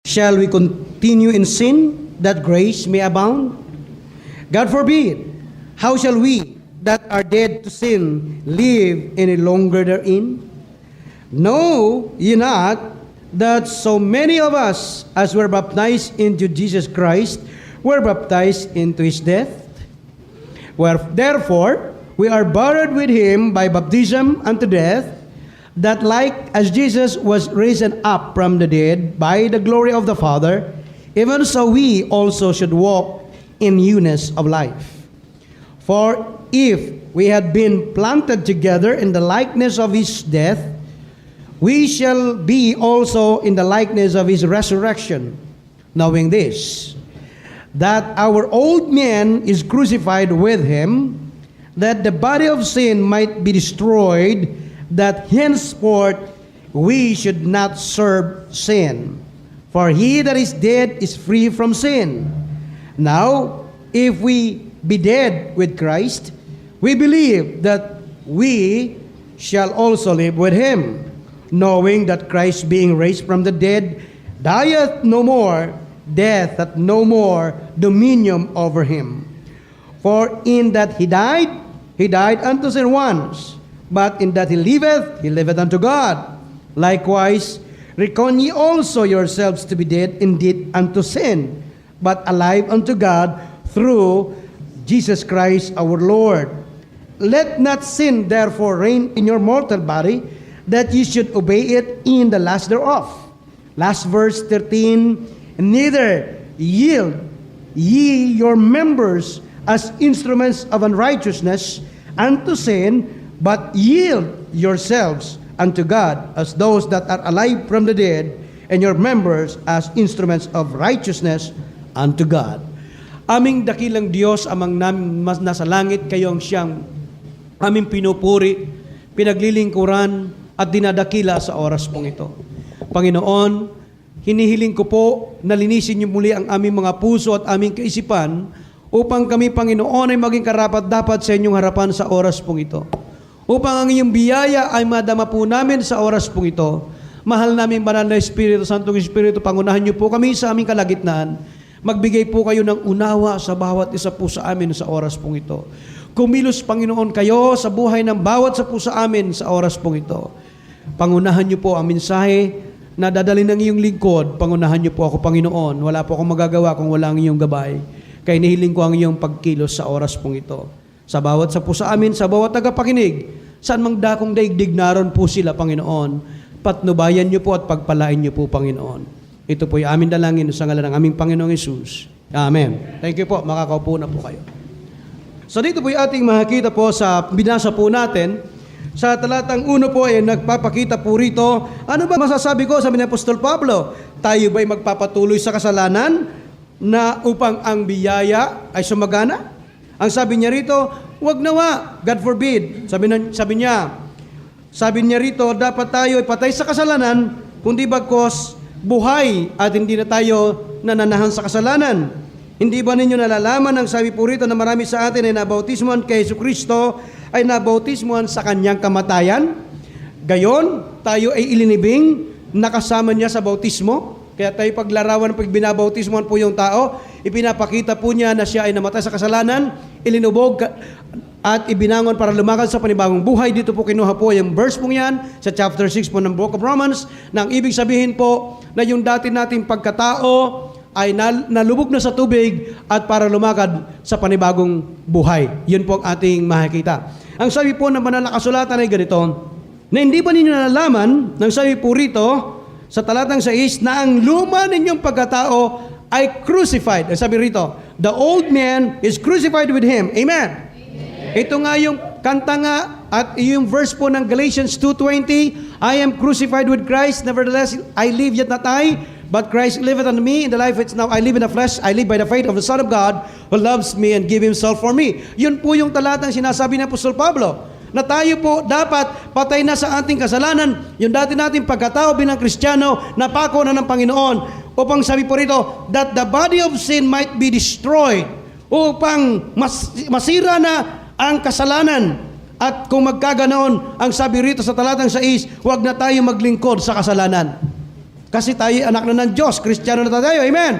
Shall we continue in sin that grace may abound? God forbid. How shall we that are dead to sin live any longer therein? Know ye not that so many of us as were baptized into Jesus Christ were baptized into his death? Therefore, we are buried with him by baptism unto death, that like as Jesus was risen up from the dead by the glory of the Father, even so we also should walk in newness of life. For if we had been planted together in the likeness of his death, we shall be also in the likeness of his resurrection, knowing this, that our old man is crucified with him, that the body of sin might be destroyed, that henceforth we should not serve sin. For he that is dead is free from sin. Now, if we be dead with Christ, we believe that we shall also live with him, knowing that Christ being raised from the dead dieth no more, death hath no more dominion over him. For in that he died unto sin once, but in that he liveth unto God. Likewise, reckon ye also yourselves to be dead indeed unto sin, but alive unto God through Jesus Christ our Lord. Let not sin therefore reign in your mortal body, that ye should obey it in the lust thereof. Last verse 13, neither yield ye your members as instruments of unrighteousness unto sin, but yield yourselves unto God as those that are alive from the dead, and your members as instruments of righteousness unto God. Aming dakilang Diyos, amang namin mas nasa langit, kayo ang siyang aming pinupuri, pinaglilingkuran, at dinadakila sa oras pong ito. Panginoon, hinihiling ko po na linisin niyo muli ang aming mga puso at aming kaisipan upang kami, Panginoon, ay maging karapat-dapat sa inyong harapan sa oras pong ito. Upang ang iyong biyaya ay madama po namin sa oras pong ito. Mahal namin banal na Espiritu, Santong Espiritu, pangunahan niyo po kami sa aming kalagitnaan. Magbigay po kayo ng unawa sa bawat isa po sa amin sa oras pong ito. Kumilos, Panginoon, kayo sa buhay ng bawat sa po sa amin sa oras pong ito. Pangunahan niyo po ang mensahe na dadalhin ng iyong lingkod. Pangunahan niyo po ako, Panginoon. Wala po akong magagawa kung wala ang iyong gabay. Kaya nihiling ko ang iyong pagkilos sa oras pong ito. Sa bawat sa po sa amin, sa bawat tagapakinig, saan mang dakong daigdig naroon po sila, Panginoon. Patnubayan niyo po at pagpalain niyo po, Panginoon. Ito po ay aming dalangin sa ngalan ng aming Panginoong Hesus. Amen. Thank you po. Makakaupo na po kayo. So dito po yung ating makikita po sa binasa po natin. Sa talatang 1 po ay nagpapakita po rito, ano ba masasabi ko, sabi ni Apostol Pablo, tayo ba'y magpapatuloy sa kasalanan na upang ang biyaya ay sumagana? Ang sabi niya rito, wag nawa, God forbid. Sabi niya rito, dapat tayo ay patay sa kasalanan, kundi bagkos buhay at hindi na tayo nananahan sa kasalanan. Hindi ba ninyo nalalaman ang sabi po rito na marami sa atin ay nabautismuhan kay Jesucristo, ay nabautismuhan sa kanyang kamatayan? Gayon, tayo ay ilinibing, nakasama niya sa bautismo. Kaya tayo paglarawan pag binabautismuhan po yung tao, ipinapakita po niya na siya ay namatay sa kasalanan, ilinubog at ibinangon para lumakad sa panibagong buhay. Dito po kinuha po yung verse po yan sa chapter 6 po ng Book of Romans, na ang ibig sabihin po na yung dati nating pagkatao ay nalubog na sa tubig at para lumakad sa panibagong buhay. Yun po ang ating makikita. Ang sabi po ng banal na kasulatan ay ganito, na hindi ba ninyo nalalaman, nang sabi po rito, sa talatang 6, na ang luma ninyong pagkatao ay crucified. Ang sabi rito, the old man is crucified with him. Amen? Amen. Ito nga yung kanta nga at yung verse po ng Galatians 2:20, I am crucified with Christ, nevertheless I live yet not I, but Christ liveth unto me. In the life which now I live in the flesh, I live by the faith of the Son of God, who loves me and give Himself for me. Yun po yung talatang sinasabi ni Apostol Pablo, na tayo po dapat patay na sa ating kasalanan. Yung dati nating pagkatao bilang Kristiyano, napako na ng Panginoon, upang sabi po rito, that the body of sin might be destroyed, upang masira na ang kasalanan. At kung magkaganoon, ang sabi rito sa talatang 6, huwag na tayo maglingkod sa kasalanan. Kasi tayo anak na ng Diyos, Kristiyano na tayo, amen?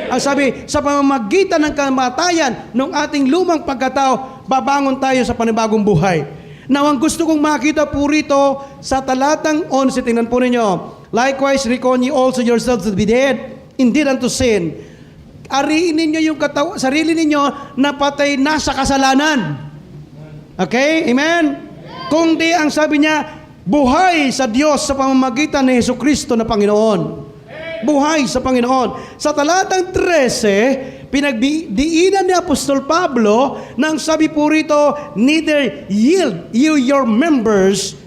Ang sabi, sa pamamagitan ng kamatayan ng ating lumang pagkatao, babangon tayo sa panibagong buhay. Now, ang gusto kong makita po rito sa talatang 11, tingnan po ninyo. Likewise, reckon ye also yourselves to be dead, indeed unto sin. Ariin ninyo yung sarili ninyo na patay na sa kasalanan. Okay? Amen? Kung di ang sabi niya, buhay sa Diyos sa pamamagitan ni Jesucristo na Panginoon. Buhay sa Panginoon. Sa talatang 13, pinagdiinan ni Apostol Pablo nang sabi po rito, neither yield you your members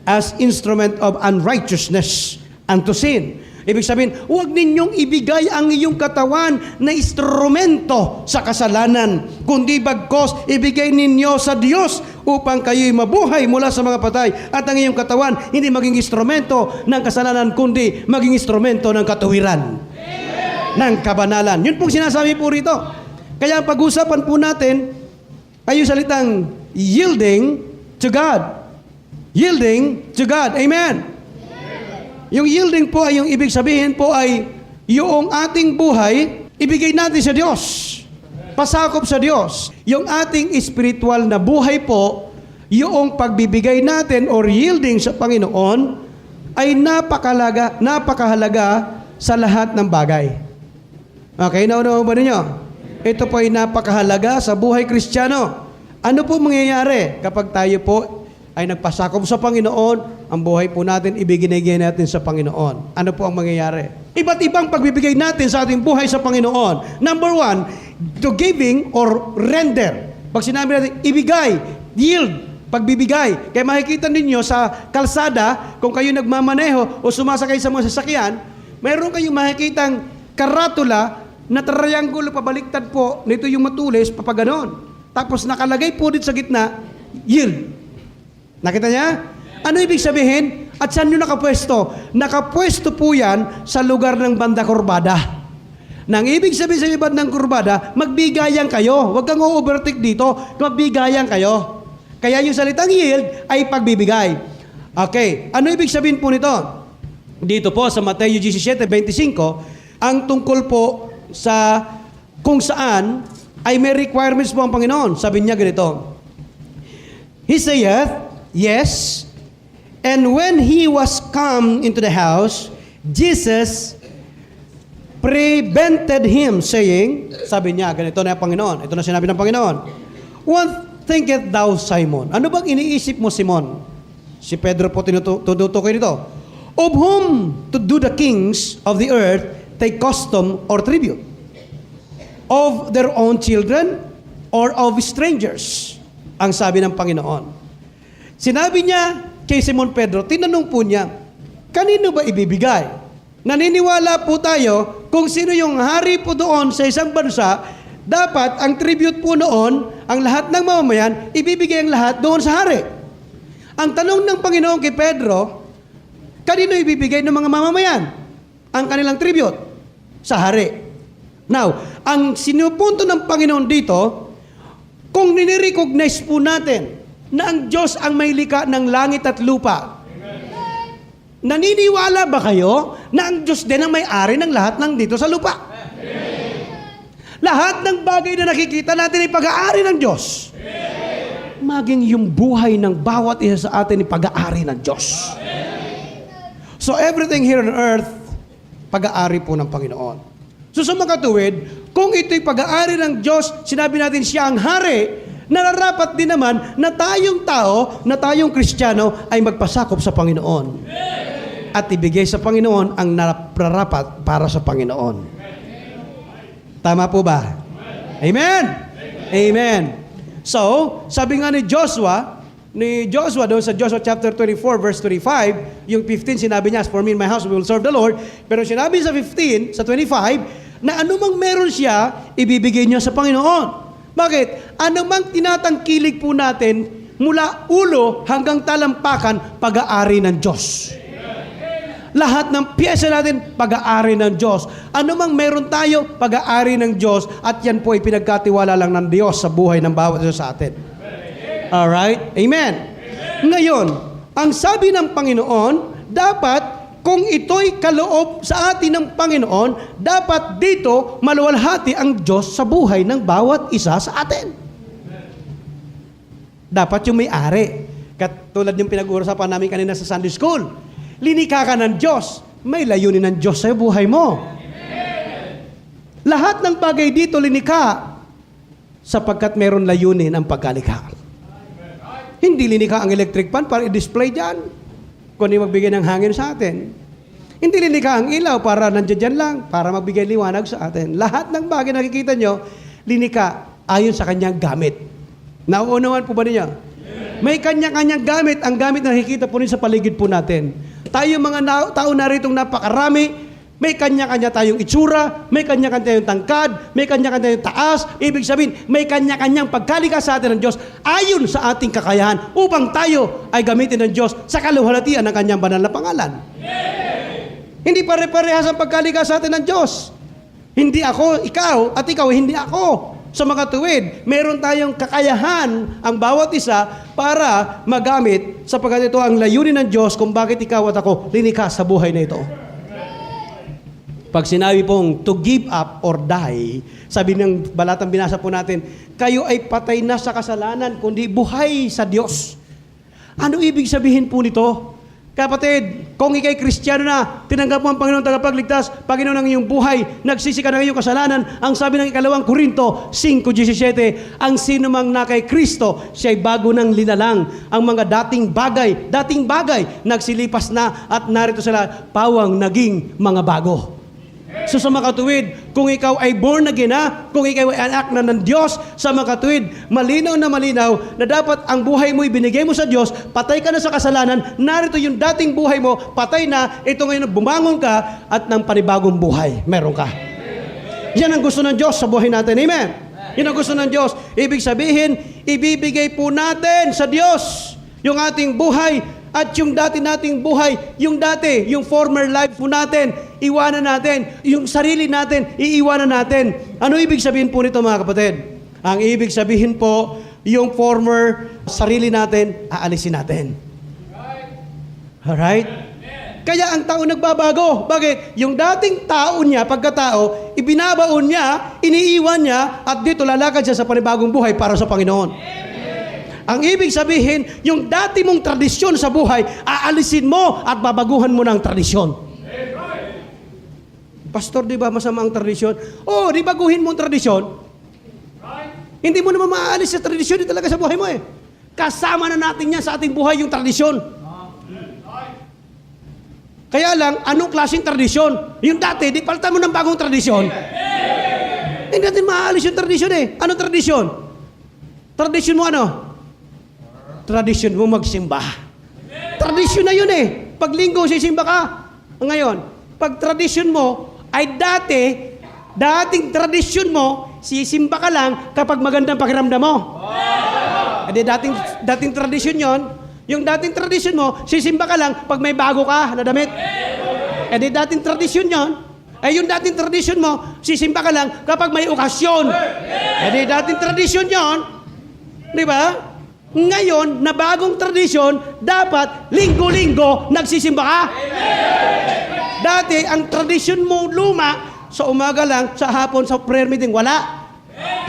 as instrument of unrighteousness unto sin. Ibig sabihin, huwag ninyong ibigay ang iyong katawan na instrumento sa kasalanan, kundi bagkos ibigay ninyo sa Diyos upang kayo'y mabuhay mula sa mga patay at ang iyong katawan hindi maging instrumento ng kasalanan, kundi maging instrumento ng katuwiran, ng kabanalan. Yun pong sinasabi po rito. Kaya ang pag-usapan po natin ay yung salitang yielding to God. Yielding to God. Amen. Yung yielding po ay yung ibig sabihin po ay yung ating buhay, ibigay natin sa Diyos. Pasakop sa Diyos. Yung ating spiritual na buhay po, yung pagbibigay natin or yielding sa Panginoon ay napakahalaga sa lahat ng bagay. Okay, naunawa ba ninyo? Ito po ay napakahalaga sa buhay Kristiyano. Ano po mangyayari kapag tayo po ay nagpasakop sa Panginoon, ang buhay po natin ibigay natin sa Panginoon? Ano po ang mangyayari? Iba't ibang pagbibigay natin sa ating buhay sa Panginoon. Number 1, to giving or render. Pag sinabi natin, ibigay, yield, pagbibigay. Kaya makikita ninyo sa kalsada, kung kayo nagmamaneho o sumasakay sa mga sasakyan, mayroon kayong makikitang karatula na triangulo pabaliktad po, nito yung matulis, papaganon. Tapos nakalagay po dito sa gitna, yield. Nakita niya? Ano ibig sabihin? At saan nyo nakapwesto? Nakapwesto po yan sa lugar ng banda kurbada. Nang ibig sabihin sa bandang kurbada, magbigayan kayo. Huwag kang overtake dito, magbigayan kayo. Kaya yung salitang yield ay pagbibigay. Okay, ano ibig sabihin po nito? Dito po sa Mateo 17:25, ang tungkol po sa kung saan ay may requirements po ang Panginoon. Sabi niya ganito, He saith, yes, and when he was come into the house, Jesus prevented him, saying, sabi niya, ganito na ang Panginoon. Ito na sinabi ng Panginoon. What thinketh thou, Simon? Ano bang iniisip mo, Simon? Si Pedro po tinutukoy nito. Of whom to do the kings of the earth take custom or tribute? Of their own children or of strangers? Ang sabi ng Panginoon. Sinabi niya kay Simon Pedro, tinanong po niya, kanino ba ibibigay? Naniniwala po tayo kung sino yung hari po doon sa isang bansa, dapat ang tribute po noon, ang lahat ng mamamayan, ibibigay ang lahat doon sa hari. Ang tanong ng Panginoon kay Pedro, kanino ibibigay ng mga mamamayan ang kanilang tribute? Sa hari. Now, ang sinupunto ng Panginoon dito, kung ninirecognize po natin na ang Diyos ang may likha ng langit at lupa. Amen. Naniniwala ba kayo na ang Diyos din ang may-ari ng lahat ng dito sa lupa? Amen. Lahat ng bagay na nakikita natin ay pag-aari ng Diyos. Amen. Maging yung buhay ng bawat isa sa atin ay pag-aari ng Diyos. Amen. So everything here on earth, pag-aari po ng Panginoon. So sa makatuwid, kung ito'y pag-aari ng Diyos, sinabi natin siya ang hari, nararapat din naman na tayong tao, na tayong Kristiyano ay magpasakop sa Panginoon. At ibigay sa Panginoon ang nararapat para sa Panginoon. Tama po ba? Amen? Amen. So, sabi nga ni Joshua doon sa Joshua chapter 24 verse 25, yung 15 sinabi niya, for me and my house we will serve the Lord. Pero sinabi sa 15, sa 25, na anumang meron siya, ibibigay niya sa Panginoon. Bakit? Anumang tinatangkilig po natin mula ulo hanggang talampakan, pag-aari ng Diyos. Lahat ng piyesa natin, pag-aari ng Diyos. Anumang meron tayo, pag-aari ng Diyos. At yan po ay pinagkatiwala lang ng Diyos sa buhay ng bawat isa sa atin. Alright? Amen. Ngayon, ang sabi ng Panginoon, dapat kung ito'y kaloob sa atin ng Panginoon, dapat dito maluwalhati ang Diyos sa buhay ng bawat isa sa atin. Dapat yung may-ari. Katulad yung pinag-uusapan namin kanina sa Sunday School. Linikha ka ng Diyos. May layunin ng Diyos sa buhay mo. Lahat ng bagay dito linikha sapagkat meron layunin ang pagkalikha. Hindi linikha ang electric fan para i-display dyan. Kundi magbigay ng hangin sa atin. Hindi linikha ang ilaw para nandiyan lang, para magbigay liwanag sa atin. Lahat ng bagay nakikita nyo, linikha ayon sa kanyang gamit. Nauunawan po ba niya? May kanya-kanyang gamit. Ang gamit na nakikita po rin sa paligid po natin. Tayo mga tao na ritong napakarami, may kanya-kanya tayong itsura, may kanya-kanya tayong tangkad, may kanya-kanya tayong taas. Ibig sabihin, may kanya-kanyang pagkalikha sa atin ng Diyos ayon sa ating kakayahan upang tayo ay gamitin ng Diyos sa kaluwalhatian ng kanyang banal na pangalan. Hindi pare-parehas ang pagkalikha sa atin ng Diyos. Hindi ako, ikaw, at ikaw, hindi ako. Sa mga tuwid, meron tayong kakayahan ang bawat isa para magamit sapagkat ito ang layunin ng Diyos kung bakit ikaw at ako linikha sa buhay na ito. Pag sinabi pong to give up or die, sabi ng balatang binasa po natin, kayo ay patay na sa kasalanan, kundi buhay sa Diyos. Ano ibig sabihin po nito? Kapatid, kung ikay Kristiyano na, tinanggap mo ang Panginoon tagapagligtas, Panginoon ang iyong buhay, nagsisi ka ng iyong kasalanan, ang sabi ng 2 Korinto 5:17, ang sino mang na kay Kristo, siya'y bago ng linalang. Ang mga dating bagay, nagsilipas na at narito sila, pawang naging mga bago. So sa makatuwid, kung ikaw ay born again na, kung ikaw ay anak na ng Diyos, sa makatuwid, malinaw na dapat ang buhay mo ibinigay mo sa Diyos, patay ka na sa kasalanan, narito yung dating buhay mo, patay na, ito ngayon bumangon ka at ng panibagong buhay, meron ka. Yan ang gusto ng Diyos sa buhay natin, amen? Yan ang gusto ng Diyos. Ibig sabihin, ibibigay po natin sa Diyos yung ating buhay at yung dati nating buhay, yung former life po natin, iwanan natin. Yung sarili natin, iiwanan natin. Ano ibig sabihin po nito mga kapatid? Ang ibig sabihin po, yung former sarili natin, aalisin natin. Alright? Kaya ang tao nagbabago. Bakit? Yung dating tao niya, pagkatao, ibinabaon niya, iniiwan niya, at dito lalakad siya sa panibagong buhay para sa Panginoon. Ang ibig sabihin, yung dati mong tradisyon sa buhay, aalisin mo at babaguhan mo ng tradisyon. Pastor, di ba masama ang tradisyon? Oh, di baguhin mo ang tradisyon. Hindi mo naman maaalis sa tradisyon talaga sa buhay mo eh. Kasama na natin yan sa ating buhay yung tradisyon. Kaya lang, anong klaseng tradisyon? Yung dati, di palitan mo ng bagong tradisyon. Hindi natin maaalis yung tradisyon eh. Anong tradisyon? Tradisyon mo ano? Tradisyon mo magsimba. Tradisyon na yun eh. Pag linggo, sisimba ka. Ngayon, pag tradisyon mo ay dating tradisyon mo, sisimba ka lang kapag magandang pakiramdam mo. Hindi dating tradisyon yon. Yung dating tradisyon mo, sisimba ka lang pag may bago ka na damit. Hindi dating tradisyon yon. Ay yung dating tradisyon mo, sisimba ka lang kapag may okasyon. Hindi dating tradisyon yon. Di ba? Ngayon, na bagong tradisyon, dapat linggo-linggo nagsisimba ka. Dati, ang tradisyon mo luma, sa umaga lang, sa hapon, sa prayer meeting, wala.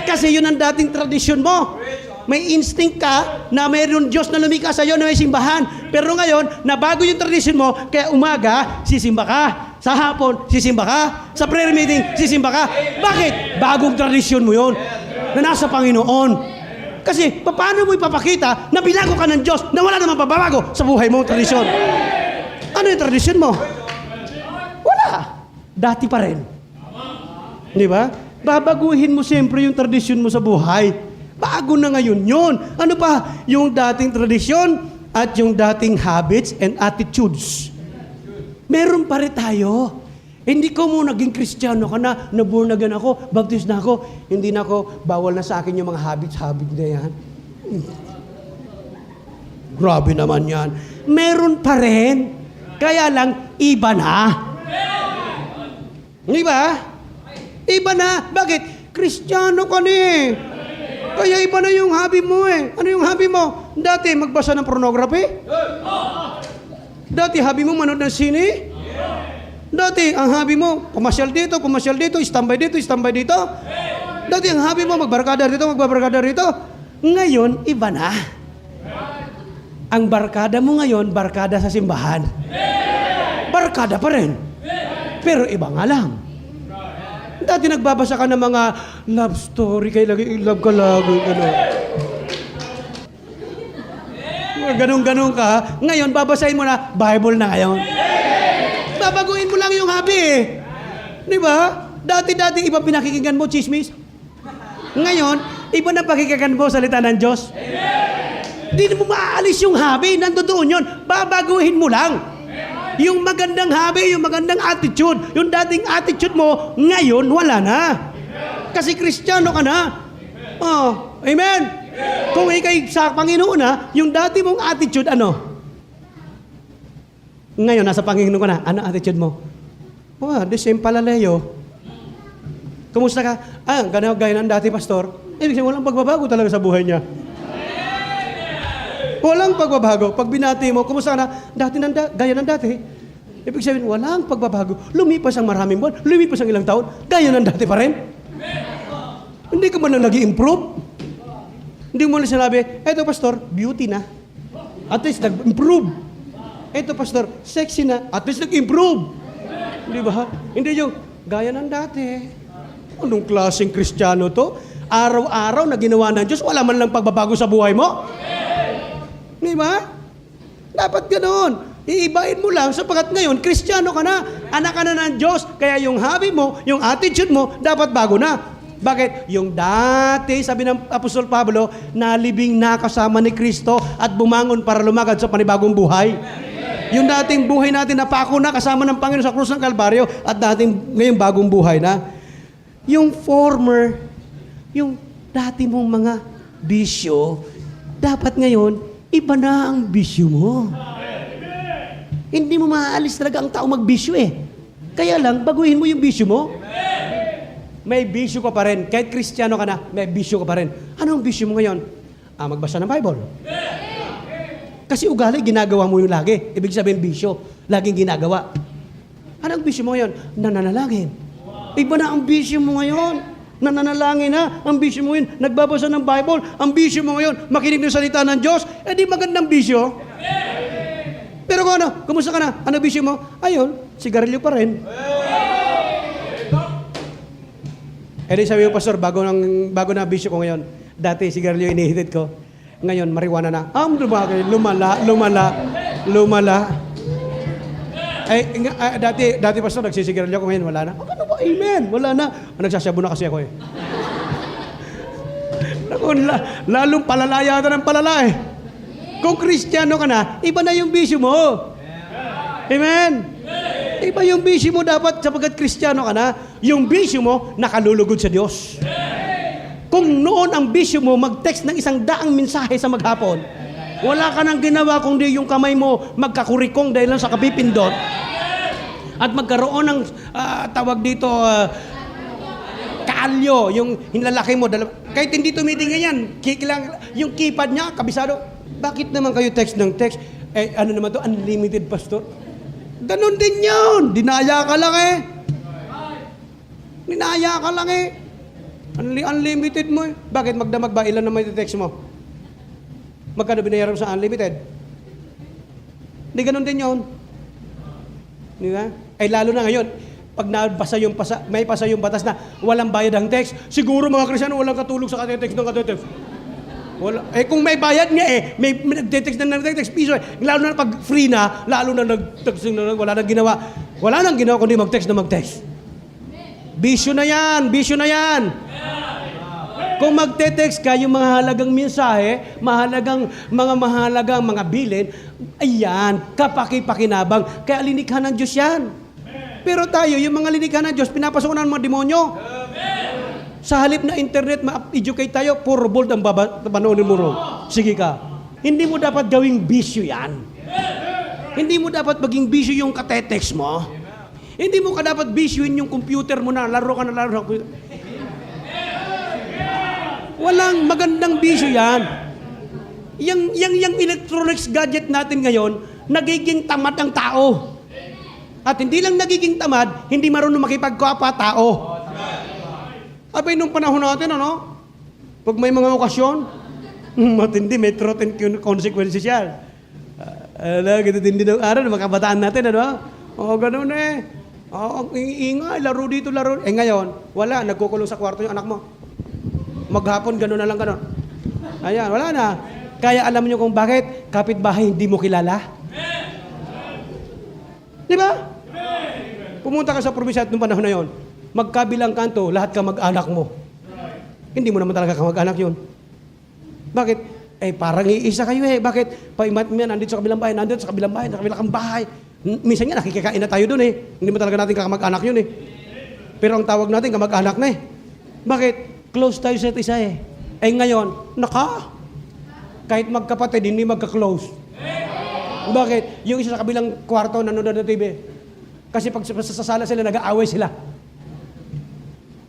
Kasi yun ang dating tradisyon mo. May instinct ka na mayroon Diyos na lumikha sa iyo na may simbahan. Pero ngayon, nabago yung tradisyon mo, kaya umaga, sisimba ka. Sa hapon, sisimba ka. Sa prayer meeting, sisimba ka. Bakit? Bagong tradisyon mo yun na nasa Panginoon. Kasi, paano mo ipapakita na binago ka ng Diyos na wala namang pababago sa buhay mo, tradisyon? Ano yung tradisyon mo? Wala. Dati pa rin. Di ba? Babaguhin mo siyempre yung tradisyon mo sa buhay. Bago na ngayon yun. Ano pa? Yung dating tradisyon at yung dating habits and attitudes. Meron pa rin tayo. Hindi ko mo naging Kristiyano ka na born again ako, baptized na ako, hindi na ako, bawal na sa akin yung mga habit na yan. Grabe naman yan. Meron pa rin. Kaya lang, iba na. Di ba? Iba na. Bakit? Kristiyano ka na eh. Kaya iba na yung hobby mo eh. Ano yung hobby mo? Dati, magbasa ng pornography? Dati, hobby mo manood ng sine? Dati, ang hobby mo, pumasyal dito, istambay dito. Dati, ang hobby mo, magbarkada rito. Ngayon, iba na. Ang barkada mo ngayon, barkada sa simbahan. Barkada pa rin. Pero iba nga lang. Dati nagbabasa ka ng mga love story, kaya lagi love ka lagi, gano'n. Ganun ka. Ngayon, babasahin mo na, Bible na ngayon. Babaguhin mo lang yung hobby eh. Di ba? Dati iba pinakikinggan mo, chismis. Ngayon, iba na pakikinggan mo salita ng Diyos. Di mo maaalis yung hobby. Nandoon yun. Babaguhin mo lang. Yung magandang hobby, yung magandang attitude. Yung dating attitude mo, ngayon, wala na. Kasi Kristiyano ka na. Oh, amen? Kung ikay sa Panginoon na, yung dati mong attitude, ano? Ngayon, nasa Panginoon ka na. Ano attitude mo? The same palalayo. Kumusta ka? Gaya ng dati, pastor. Ibig sabihin, walang pagbabago talaga sa buhay niya. Walang pagbabago. Pag binati mo, kumusta ka na? Gaya ng dati. Ibig sabihin, walang pagbabago. Lumipas ang maraming buwan, lumipas ang ilang taon, gaya ng dati pa rin. Hindi ka man lang nag-i-improve. Hindi mo lang sinabi, eto pastor, beauty na. At least nag-improve. Eto pastor, sexy na. At least nag-improve. Di ba? Hindi yung, gaya ng dati. Anong klaseng Kristiyano to? Araw-araw na ginawa ng Diyos, wala man lang pagbabago sa buhay mo. Di ba? Dapat ganoon. Iibahin mo lang sapagkat ngayon, Kristiyano ka na. Anak ka na ng Diyos. Kaya yung hobby mo, yung attitude mo, dapat bago na. Bakit? Yung dati, sabi ng Apostol Pablo, nalibing na kasama ni Kristo at bumangon para lumagad sa panibagong buhay. Yung dating buhay natin napako na kasama ng Panginoon sa krus ng Kalbaryo at dating ngayong bagong buhay na. Yung former, yung dati mong mga bisyo, dapat ngayon, iba na ang bisyo mo. Hindi mo maaalis talaga ang tao magbisyo eh. Kaya lang, baguhin mo yung bisyo mo. May bisyo ka pa rin. Kahit Kristiyano ka na, may bisyo ka pa rin. Anong bisyo mo ngayon? Magbasa ng Bible. Kasi ugali, ginagawa mo yung lagi. Ibig sabihin, bisyo. Laging ginagawa. Anong bisyo mo ngayon? Nananalangin. Iba na ang bisyo mo ngayon. Nananalangin na. Ang bisyo mo ngayon, nagbabasa ng Bible. Ang bisyo mo ngayon, makinig ng salita ng Diyos. Di magandang bisyo. Pero kung ano, kumusta ka na? Ano bisyo mo? Ayun, sigarilyo pa rin. Di sabi mo, pastor, bago na bisyo ko ngayon. Dati, sigarilyo inihitid ko. Ngayon, marijuana na. Lumala. Dati pastor, nagsisigarilyo ko ngayon, wala na. Ano ba? Amen. Wala na. Nagsasabo na kasi ako eh. Lalong palala yata ng palala eh. Kung Kristiyano ka na, iba na yung bisyo mo. Amen. Iba yung bisyo mo dapat sapagkat Kristiyano ka na, yung bisyo mo nakalulugod sa Diyos. Kung noon ang bisyo mo mag-text ng 100 mensahe sa maghapon, wala ka nang ginawa kundi yung kamay mo magkakurikong dahil lang sa kapipindot at magkaroon ng tawag dito kaalyo, yung hinlalaki mo. Kahit hindi tumitingin yan, yung keypad niya, kabisado. Bakit naman kayo text ng text? Ano naman to? Unlimited, pastor? Ganon din yun. Dinaya ka lang eh. Unlimited mo eh. Bakit magdamag ba? Ilan naman yung text mo? Magkano binayaran sa unlimited? Hindi ganon din yun. Di ba? Lalo na ngayon, pag may pasa yung batas na walang bayad ang text, siguro mga Kristiyano walang katulog sa kate-text ng kate-text. Wala. Kung may bayad nga may nag-text piso lalo na pag free na, lalo na nag-text na wala nang ginawa. Wala nang ginawa kundi mag-text na mag-text. Bisyo na yan. Kung magte-text ka, yung mga halagang mensahe, mahalagang mga bilin, ayan, kapaki-pakinabang. Kaya linikha ng Diyos yan. Pero tayo, yung mga linikha ng Diyos, pinapasokan ng mga demonyo. Sa halip na internet, ma-educate tayo, puro bold ang panoonin mo ron. Sige ka. Hindi mo dapat gawing bisyo yan. Hindi mo dapat maging bisyo yung katetext mo. Hindi mo ka dapat bisyoin yung computer mo na laro ka na laro. Walang magandang bisyo yan. Yung electronics gadget natin ngayon, nagiging tamad ang tao. At hindi lang nagiging tamad, hindi marunong makipagkapwa-tao. Abay, nung panahon natin, ano? Pag may mga okasyon, matindi, may truth and consequences yan. Ganito din ang araw, mga kabataan natin, ano? Oo, ganun eh. Oo, ingay, laro dito, laro. Ngayon, wala, nagkukulong sa kwarto yung anak mo. Maghapon, ganun na lang, ganun. Ayan, wala na. Kaya alam niyo kung bakit kapitbahay hindi mo kilala? Di ba? Pumunta ka sa probinsya at nung panahon na yon, magkabilang kanto, lahat ka mag-anak mo. Hindi mo naman talaga kamag-anak yun. Bakit? Parang iisa kayo eh. Bakit? Paimat mo yan, nandito sa kabilang bahay, nandito sa kabilang bahay, sa kabilang bahay. Minsan nga, nakikikain na tayo dun eh. Hindi mo talaga natin kamag-anak yun eh. Pero ang tawag natin, kamag-anak na eh. Bakit? Close tayo sa isa eh. Ngayon, kahit magkapatid, hindi magka-close. Bakit? Yung isa sa kabilang kwarto, nanonood ng TV. Kasi pag sa sala sila, nag-aaway sila.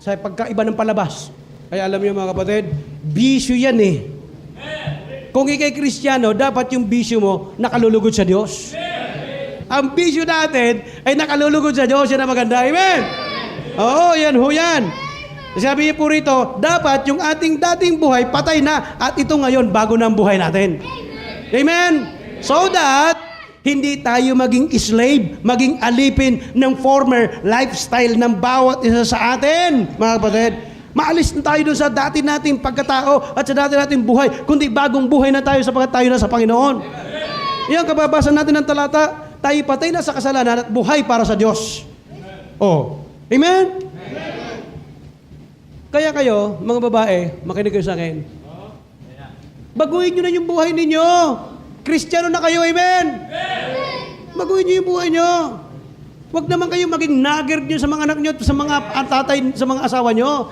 Sa pagkaiba ng palabas. Kaya alam niyo mga kapatid, bisyo yan eh. Kung ikay Kristiyano, dapat yung bisyo mo nakalulugod sa Diyos. Ang bisyo natin ay nakalulugod sa Diyos. Yan ang maganda. Amen? Oo, yan ho yan. Sabi niyo po rito, dapat yung ating dating buhay patay na at ito ngayon bago na ang buhay natin. Amen? So that hindi tayo maging slave, maging alipin ng former lifestyle ng bawat isa sa atin, mga kapatid. Maalis na tayo doon sa dati nating pagkatao at sa dati nating buhay, kundi bagong buhay na tayo sapagkat tayo na sa Panginoon. Yan, kababasa natin ng talata, tayo patay na sa kasalanan at buhay para sa Diyos. Oh, amen? Kaya kayo, mga babae, makinig kayo sa akin. Baguhin nyo na yung buhay ninyo. Kristiyano na kayo, amen? Baguhin nyo yung buhay nyo. Huwag naman kayo maging nagger nyo sa mga anak nyo, sa mga tatay, sa mga asawa nyo.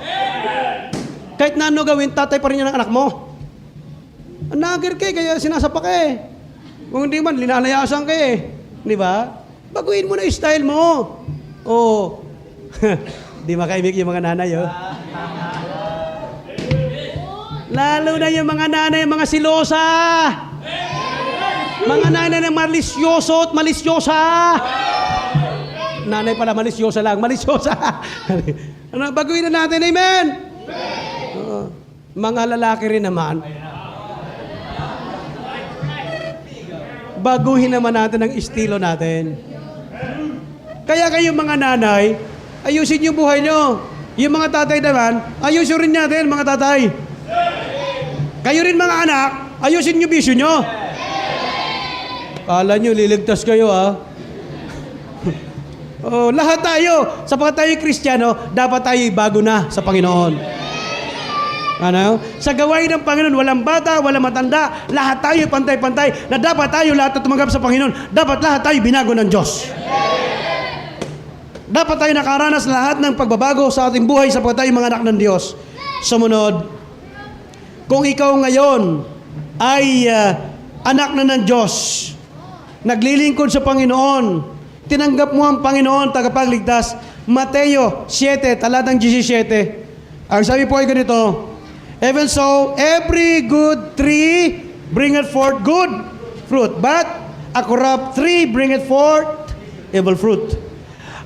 Kahit na ano gawin, tatay pa rin yan ang anak mo. Nagger ka kaya sinasapak ka eh. Kung hindi man, linalayasan ka eh. Di ba? Baguhin mo na yung style mo. Oo. Di makaimik yung mga nanay, oh. Lalo na yung mga nanay, mga silosa. Mga nanay na malisyoso at malisyosa. Nanay pala, malisyosa lang. Malisyosa. Ano, baguhin na natin, amen? Mga lalaki rin naman. Baguhin naman natin ang estilo natin. Kaya kayong mga nanay, ayusin yung buhay nyo. Yung mga tatay naman, ayusin rin natin, mga tatay. Kayo rin mga anak, ayusin nyo bisyo nyo. Kala nyo, liligtas kayo lahat tayo, sapagkat tayo Kristiyano, dapat tayo bago na sa Panginoon. Ano? Sa gawain ng Panginoon, walang bata, walang matanda, lahat tayo pantay-pantay, na dapat tayo lahat na tumanggap sa Panginoon, dapat lahat tayo binago ng Diyos. Dapat tayo nakaranas lahat ng pagbabago sa ating buhay sapagkat tayo mga anak ng Diyos. Sumunod, kung ikaw ngayon ay anak na ng Diyos, naglilingkod sa Panginoon, tinanggap mo ang Panginoon, tagapagligtas, Mateo 7, talatang 17. Ang sabi po ay ganito, even so, every good tree bringeth forth good fruit, but a corrupt tree bringeth forth evil fruit.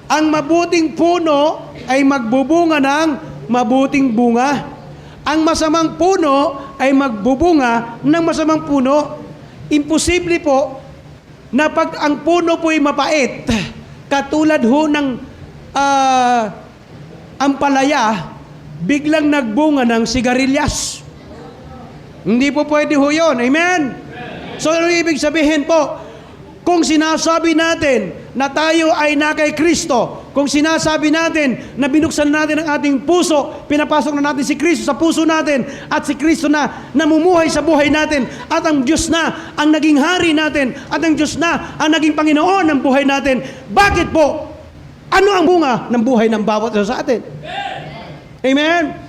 Ang mabuting puno ay magbubunga ng mabuting bunga. Ang masamang puno ay magbubunga ng masamang puno. Imposible po na pag ang puno po ay mapait, katulad ho ng ampalaya, biglang nagbunga ng sigarilyas. Hindi po pwede ho yun. Amen? So, ano ibig sabihin po? Kung sinasabi natin na tayo ay na kay Kristo, kung sinasabi natin na binuksan natin ang ating puso, pinapasok na natin si Kristo sa puso natin, at si Kristo na namumuhay sa buhay natin, at ang Diyos na ang naging hari natin, at ang Diyos na ang naging Panginoon ng buhay natin, bakit po? Ano ang bunga ng buhay ng bawat isa sa atin? Amen?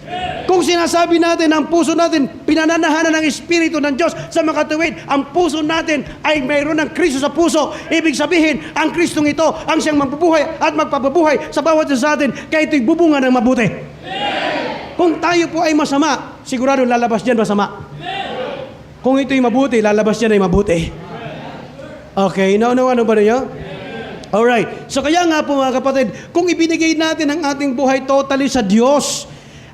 Kung sinasabi natin ang puso natin, pinananahanan ng Espiritu ng Diyos sa makatuwid, ang puso natin ay mayroon ng Kristo sa puso. Ibig sabihin, ang Kristong ito ang siyang magbubuhay at magpapabuhay sa bawat isa sa atin, kaya ito'y bubunga ng mabuti. Kung tayo po ay masama, sigurado lalabas dyan masama. Kung ito'y mabuti, lalabas dyan ay mabuti. Okay, ano ba ninyo? Alright. So kaya nga po mga kapatid, kung ibinigay natin ang ating buhay totally sa Diyos,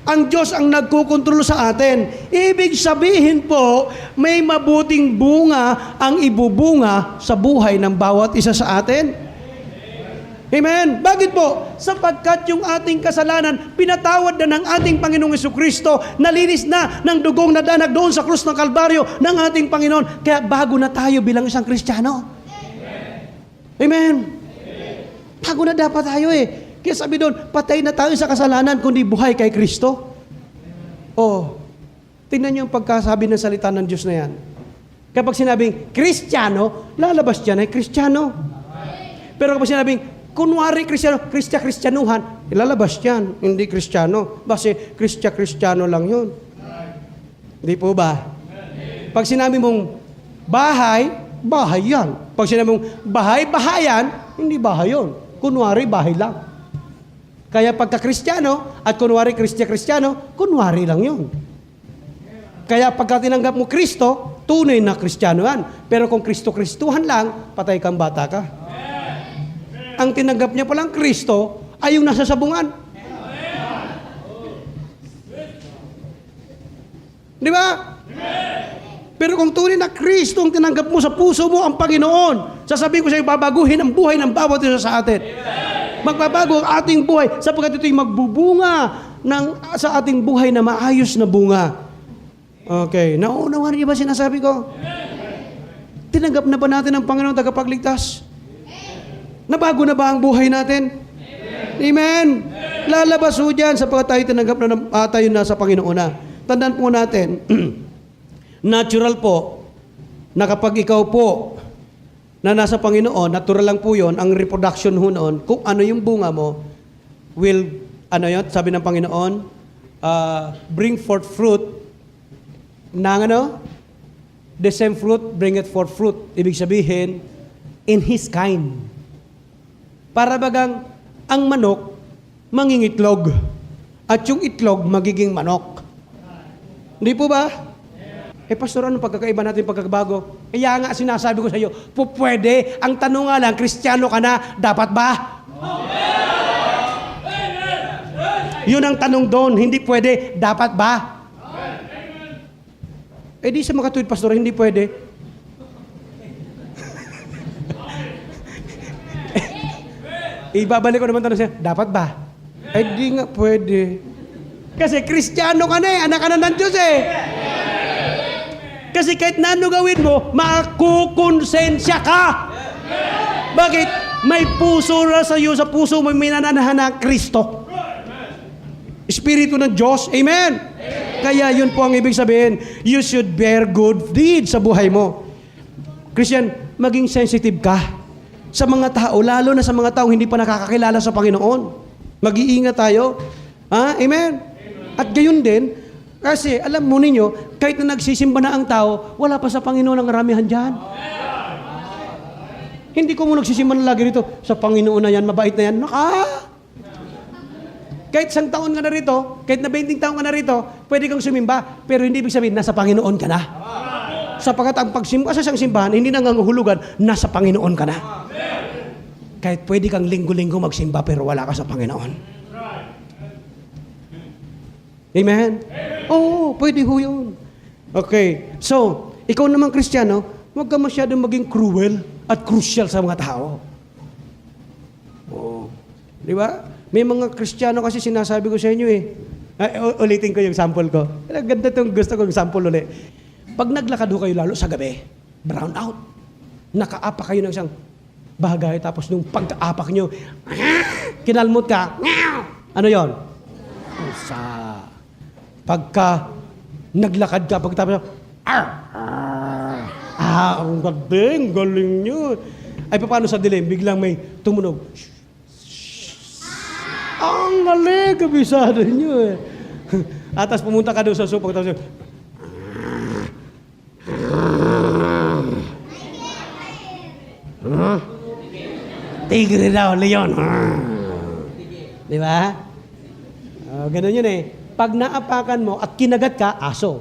ang Diyos ang nagkukontrol sa atin. Ibig sabihin po, may mabuting bunga ang ibubunga sa buhay ng bawat isa sa atin. Amen? Bakit po? Sapagkat yung ating kasalanan, pinatawad na ng ating Panginoong Jesucristo, nalinis na ng dugong na danag doon sa krus ng Kalbaryo ng ating Panginoon. Kaya bago na tayo bilang isang Kristiyano. Amen? Bago na dapat tayo eh. Kaya sabi doon, patay na tayo sa kasalanan kundi buhay kay Kristo. Oh, tingnan niyo yung pagkasabi ng salita ng Diyos na yan. Kapag sinabing Kristiyano, lalabas dyan ay Kristiyano. Pero kapag sinabing kunwari Kristiyano, Kristyanuhan, ilalabas dyan, hindi Kristiyano. Kasi Kristiyano lang yun. Hindi po ba? Pag sinabi mong bahay, bahay yan. Pag sinabi mong bahay, bahayan, hindi bahay yun. Kunwari, bahay lang. Kaya pagka Kristiyano at kunwari Kristiyano, kunwari lang yun. Kaya pagka tinanggap mo Kristo, tunay na Kristiyano yan. Pero kung Kristo-Kristuhan lang, patay kang bata ka. Ang tinanggap niya palang Kristo ay yung nasa sabungan. Di ba? Pero kung tunay na Kristo ang tinanggap mo sa puso mo ang Panginoon, sasabihin ko sa iyo, babaguhin ang buhay ng bawat isa sa atin. Magbabago ang ating buhay sapagkat ito'y magbubunga sa ating buhay na maayos na bunga. Okay. Nauunawaan niyo ba sinasabi ko? Tinanggap na ba natin ang Panginoon tagapagligtas? Nabago na ba ang buhay natin? Amen. Lalabas ho dyan sapagkat tayo tinanggap na tayo na sa Panginoon na. Tandaan po natin, natural po na kapag ikaw po na nasa Panginoon, natural lang po yun, ang reproduction ho noon, kung ano yung bunga mo, will, ano yun, sabi ng Panginoon, bring forth fruit, ng ano? The same fruit, bring it forth fruit. Ibig sabihin, in His kind. Para bagang, ang manok, mangingitlog, at yung itlog, magiging manok. Hindi po ba? Pastor, anong pagkakaiba natin pagkakabago? Kaya nga sinasabi ko sa iyo, pwede. Ang tanong nga lang, Kristiyano ka na, dapat ba? Yun ang tanong doon, hindi pwede, dapat ba? Di sa makatuwid, Pastor, hindi pwede. Ibabalik ko naman tanong siya, dapat ba? Di nga pwede. Kasi Kristiyano ka na eh, anak ka na ng Diyos eh. Kasi kahit na ano gawin mo, makukonsensya ka. Bakit? May puso na sa iyo, sa puso mo may nananahan na Kristo. Espiritu ng Diyos. Amen? Kaya yun po ang ibig sabihin, you should bear good deeds sa buhay mo. Christian, maging sensitive ka sa mga tao, lalo na sa mga taong hindi pa nakakakilala sa Panginoon. Mag-iingat tayo. Amen? At gayon din, kasi alam mo ninyo, kahit na nagsisimba na ang tao, wala pa sa Panginoon ang karamihan dyan. Hindi ko mo nagsisimba na lagi rito, sa Panginoon na yan, mabait na yan. Kahit 1 taon ka na rito, kahit na 20 taon ka na rito, pwede kang sumimba, pero hindi ibig sabihin, nasa Panginoon ka na. Sapagkat ang pagsimba sa isang simbahan, hindi nangangahulugan, nasa Panginoon ka na. Kahit pwede kang linggo-linggo magsimba, pero wala ka sa Panginoon. Amen? Oo, pwede ho yun. Okay. So, ikaw naman Kristiyano, huwag ka masyadong maging cruel at crucial sa mga tao. Oo. Di ba? May mga Kristiyano kasi sinasabi ko sa inyo eh. Ulitin ko yung sample ko. Ganda itong gusto kong sample ulit. Pag naglakad ho kayo lalo sa gabi, brown out. Nakaapak kayo ng isang bagay, tapos nung pagkaapak nyo, kinalmot ka, ano yon? Pagka naglakad ka, pagkatapos, ang galing nyo. Ay, paano sa dilim? Biglang may tumunog. Ang galing, kabisado nyo eh. At tapos pumunta ka doon sa sopa, tapos tigre daw, leon. Di ba? Ganun yun eh. Pag naapakan mo at kinagat ka, aso.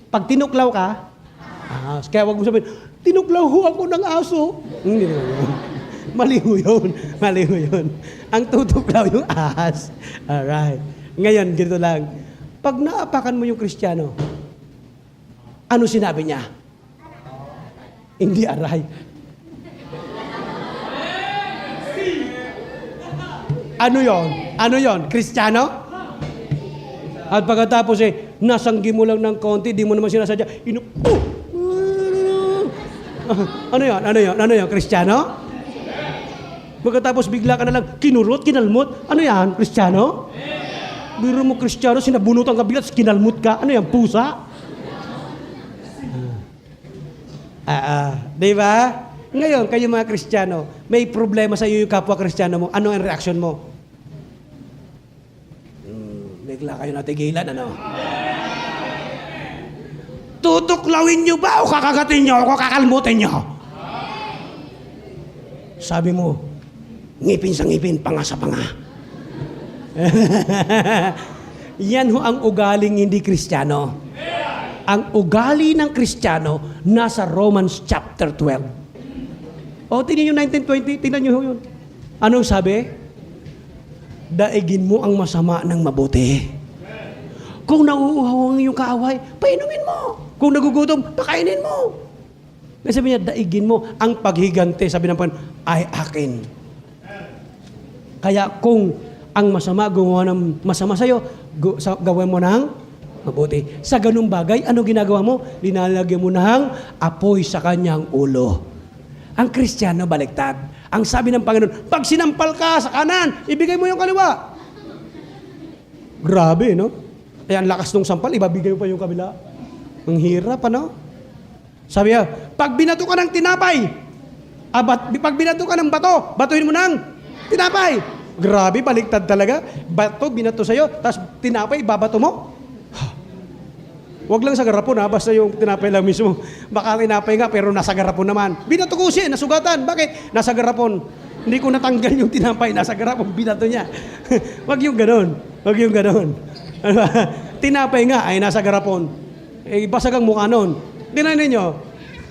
Pag tinuklaw ka, kaya wag mo sabihin, tinuklaw ho ako ng aso. Mali ho yun. Mali ho yun. Ang tutuklaw yung ahas. Alright. Ngayon, ganito lang. Pag naapakan mo yung Kristiyano, ano sinabi niya? Hindi aray. Ano yon? Ano yon? Kristiyano? At pagkatapos nasanggi mo lang ng konti, di mo naman sinasadya, ano yon? Ano yon? Ano yon? Kristiyano? Pagkatapos bigla ka na lang, kinurot, kinalmot, ano yan? Kristiyano? Biro mo Kristiyano, sinabunutan ka bigla, kinalmot ka, ano yan? Pusa? Di ba? Ngayon, kayo mga Kristiyano, may problema sa iyo yung kapwa Kristiyano mo, ano ang reaksyon mo? Bigla kayo natigilan, ano? Tutuklawin nyo ba o kakagatin nyo o kakalmutin nyo? Sabi mo, ngipin sa ngipin, panga sa panga. Yan ho ang ugaling hindi Kristiyano. Ang ugali ng Kristiyano nasa Romans chapter 12. O, tingnan nyo 19:20, tingnan nyo yun. Anong sabi? Daigin mo ang masama ng mabuti. Kung nauuhaw ang iyong kaaway, painumin mo. Kung nagugutom, pakainin mo. Kasi sabi niya, daigin mo ang paghigante, sabi ng Panginoon, ay akin. Kaya kung ang masama, gumawa ng masama sa'yo, gawin mo ng mabuti. Sa ganung bagay, ano ginagawa mo? Linalagyan mo ng apoy sa kanyang ulo. Ang Kristiyano, baliktad. Ang sabi ng Panginoon, pag sinampal ka sa kanan, ibigay mo yung kaliwa. Grabe, no? Eh, ang lakas ng sampal, ibabigay mo pa yung kabila. Ang hirap, ano? Sabi niya, pag binato ka ng tinapay, pag binato ka ng bato, batuhin mo ng tinapay. Grabe, baliktad talaga. Bato, binato sa'yo, tapos tinapay, babato mo. Huwag lang sa garapon, ha? Basta yung tinapay lang mismo. Baka tinapay nga, pero nasa garapon naman. Binato ko siya, nasugatan. Bakit? Nasa garapon. Hindi ko natanggal yung tinapay, nasa garapon, binato niya. Huwag yung ganon. Huwag yung ganon. Tinapay nga ay nasa garapon. Eh, basag ang mukha nun. Tingnan ninyo,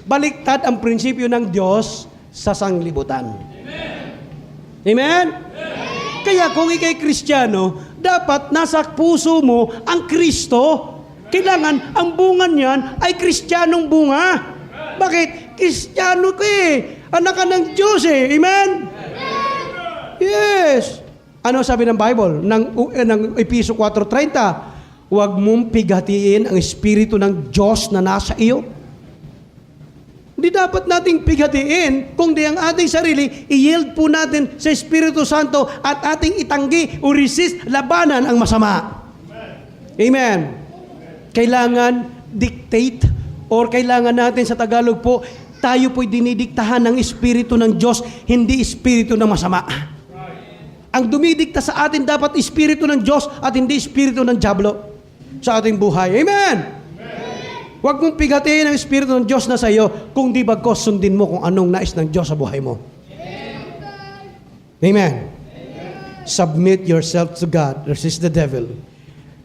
baliktad ang prinsipyo ng Diyos sa sanglibutan. Amen? Amen? Kaya kung ikay Kristiyano, dapat nasa puso mo ang Kristo. Kailangan, ang bunga niyan ay Kristiyanong bunga. Bakit? Kristiyano ka eh. Anak ka ng Diyos eh. Amen? Yes. Ano sabi ng Bible? Ng Episo 4:30, huwag mong pigatiin ang Espiritu ng Diyos na nasa iyo. Hindi dapat nating pigatiin, kundi ang ating sarili, i-yield po natin sa Espiritu Santo at ating itanggi o resist, labanan ang masama. Amen. Kailangan dictate or kailangan natin sa Tagalog po, tayo po'y dinidiktahan ng Espiritu ng Diyos, hindi Espiritu ng masama. Ang dumidikta sa atin dapat Espiritu ng Diyos at hindi Espiritu ng Diablo sa ating buhay. Amen! Huwag mong pigatiin ang Espiritu ng Diyos na sa iyo kung di bagkos sundin mo kung anong nais ng Diyos sa buhay mo. Amen! Submit yourself to God, resist the devil.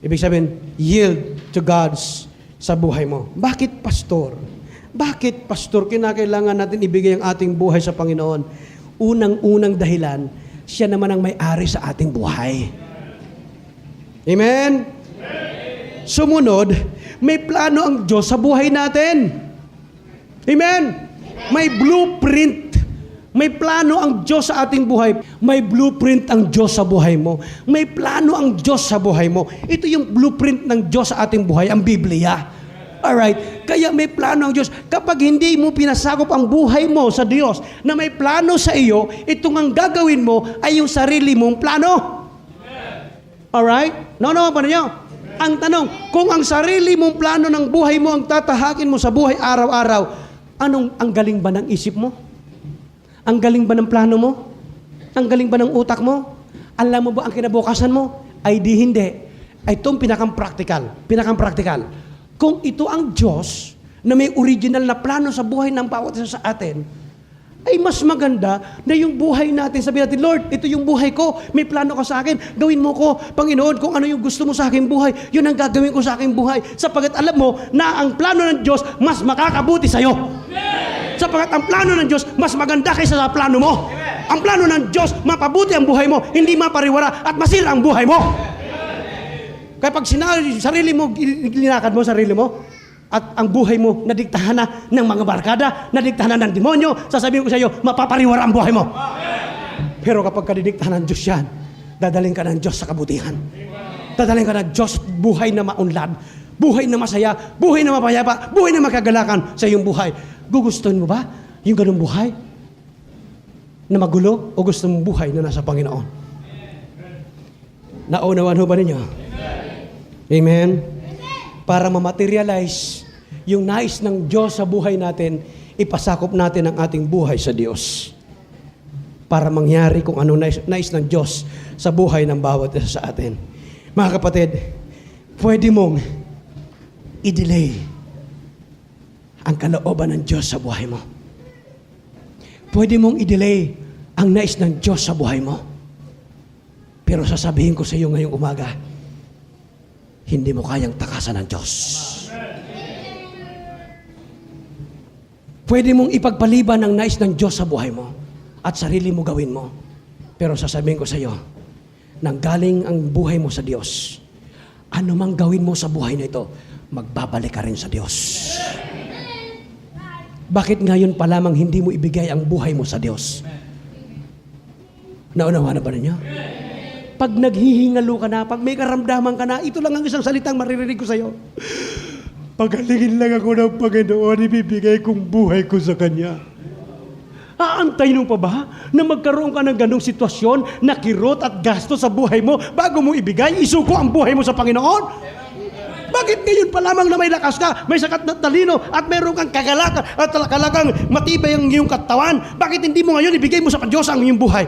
Ibig sabihin, yield to God's sa buhay mo. Bakit, pastor? Bakit, pastor, kinakailangan natin ibigay ang ating buhay sa Panginoon? Unang-unang dahilan, siya naman ang may-ari sa ating buhay. Amen? Sumunod, may plano ang Diyos sa buhay natin. Amen? May blueprint. May plano ang Diyos sa ating buhay. May blueprint ang Diyos sa buhay mo. May plano ang Diyos sa buhay mo. Ito yung blueprint ng Diyos sa ating buhay, ang Biblia. Alright? Kaya may plano ang Diyos. Kapag hindi mo pinasakop ang buhay mo sa Diyos na may plano sa iyo, itong ang gagawin mo ay yung sarili mong plano. Alright? No, pa ninyo? Ang tanong, kung ang sarili mong plano ng buhay mo ang tatahakin mo sa buhay araw-araw, ang galing ba ng isip mo? Ang galing ba ng plano mo? Ang galing ba ng utak mo? Alam mo ba ang kinabukasan mo? Ay di hindi. Ay itong pinakang-practical. Kung ito ang Diyos na may original na plano sa buhay ng bawat isa sa atin, ay mas maganda na yung buhay natin, sabihin natin, Lord, ito yung buhay ko, may plano ka sa akin, gawin mo ko, Panginoon, kung ano yung gusto mo sa aking buhay, yun ang gagawin ko sa aking buhay, sapagkat alam mo na ang plano ng Diyos mas makakabuti sa'yo. Sapagkat ang plano ng Diyos mas maganda kaysa sa plano mo. Ang plano ng Diyos, mapabuti ang buhay mo, hindi mapariwara at masira ang buhay mo. Kaya pag sarili mo, linakad mo sarili mo, at ang buhay mo nadiktahan na ng mga barkada, nadiktahan na ng demonyo, sasabihin ko sa iyo, mapapariwara ang buhay mo. Pero kapag kadidiktahan ng Diyos yan, dadaling ka ng Diyos sa kabutihan. Dadaling ka ng Diyos buhay na maunlad, buhay na masaya, buhay na mapayapa, buhay na makagalakan sa iyong buhay. Gugustuhin mo ba yung ganung buhay na magulo o gusto mong buhay na nasa Panginoon? Naunawan ho ba ninyo? Amen? Para ma-materialize yung nais ng Diyos sa buhay natin, ipasakop natin ang ating buhay sa Diyos. Para mangyari kung ano nais ng Diyos sa buhay ng bawat isa sa atin. Mga kapatid, pwede mong i-delay ang kalooban ng Diyos sa buhay mo. Pwede mong i-delay ang nais ng Diyos sa buhay mo. Pero sasabihin ko sa iyo ngayong umaga, hindi mo kayang takasan ng Diyos. Pwede mong ipagpaliban ang nais ng Diyos sa buhay mo at sarili mo gawin mo. Pero sasabihin ko sa iyo, nanggaling ang buhay mo sa Diyos, ano mang gawin mo sa buhay na ito, magbabalik ka rin sa Diyos. Bakit ngayon pa lamang hindi mo ibigay ang buhay mo sa Diyos? Naunawa na ba ninyo? Pag naghihingalo ka na, pag may karamdaman ka na, ito lang ang isang salitang maririnig ko sa iyo. Pagalingin lang ako ng Panginoon, ibibigay kong buhay ko sa Kanya. Aantayin mo pa ba na magkaroon ka ng ganong sitwasyon na kirot at gasto sa buhay mo bago mo ibigay, isuko ang buhay mo sa Panginoon? Bakit ngayon pa lamang na may lakas ka, may sakat na talino at meron kang kagalakan at talagang matibay ang iyong katawan? Bakit hindi mo ngayon ibigay mo sa Diyos ang iyong buhay?